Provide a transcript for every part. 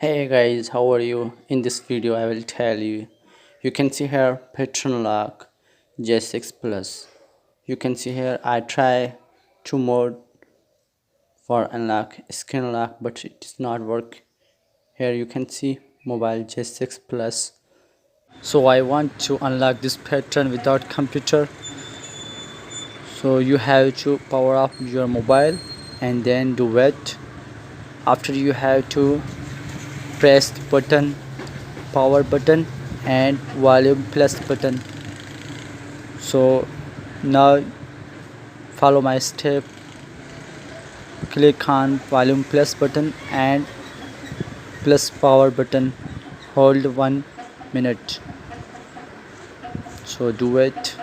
Hey guys, how are you? In this video I will tell you can see here pattern lock J6 plus. You can see here I try two mode for unlock screen lock but it does not work. Here you can see mobile J6 plus. So I want to unlock this pattern without computer. So you have to power up your mobile and then do it. After you have to press the button, power button and volume plus button. So now follow my step, click on volume plus button and plus power button, hold 1 minute. So do it.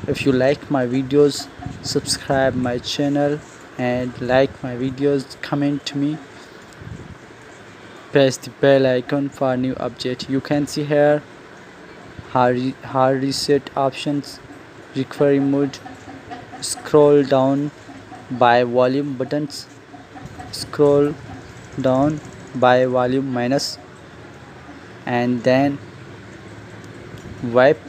If you like my videos, subscribe my channel and like my videos, comment to me, press the bell icon for new update. You can see here hard reset options, recovery mode, scroll down by volume buttons, scroll down by volume minus, and then wipe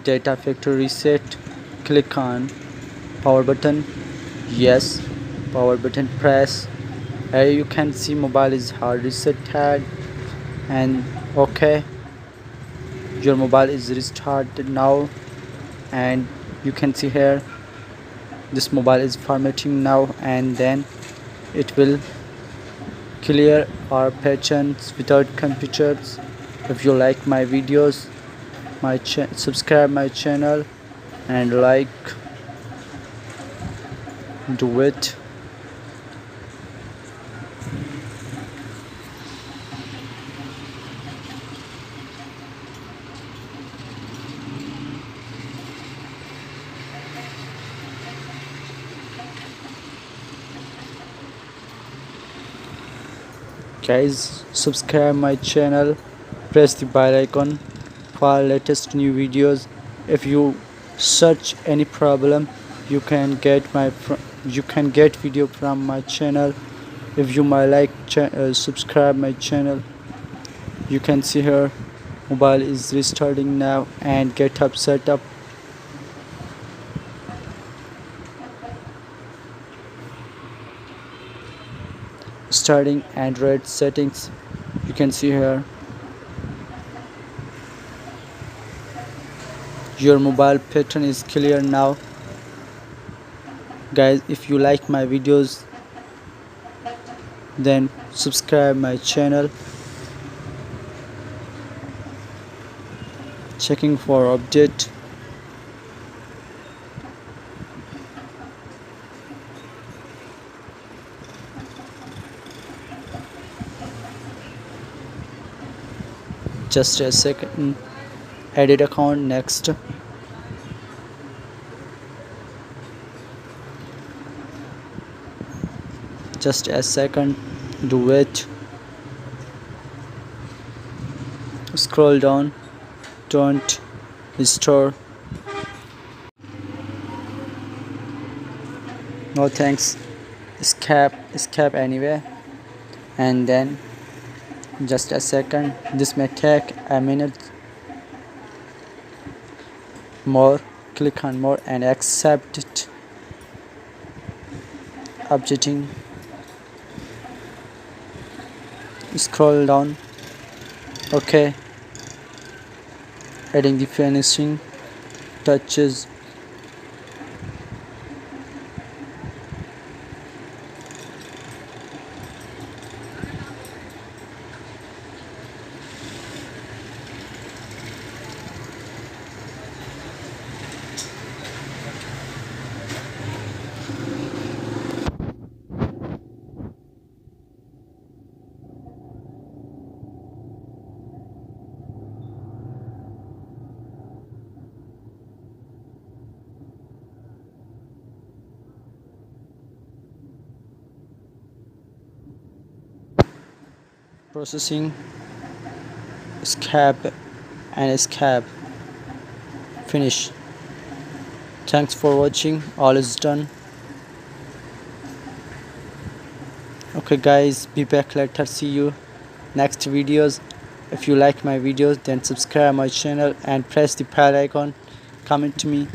data factory reset. Click on power button, yes, power button press. Here you can see mobile is hard resetted and okay, your mobile is restarted now. And you can see here this mobile is formatting now, and then it will clear our patterns without computers. If you like my videos, subscribe my channel and like, do it. Guys, subscribe my channel, press the bell icon for latest new videos. If you search any problem, you can get video from my channel. If you might like subscribe my channel. You can see here mobile is restarting now and GitHub setup. Starting Android settings. You can see here your mobile pattern is clear now. Guys, if you like my videos, then subscribe my channel. Checking for update. Just a second. Edit account next. Just a second, do it. Scroll down, don't restore. No thanks, escape anyway, and then just a second, this may take a minute more. Click on more and accept it. Updating, scroll down, okay, adding the finishing touches. Processing, escape and escape, finish. Thanks for watching, all is done. Okay guys, be back later. See you next videos. If you like my videos, then subscribe my channel and press the bell icon. Comment to me.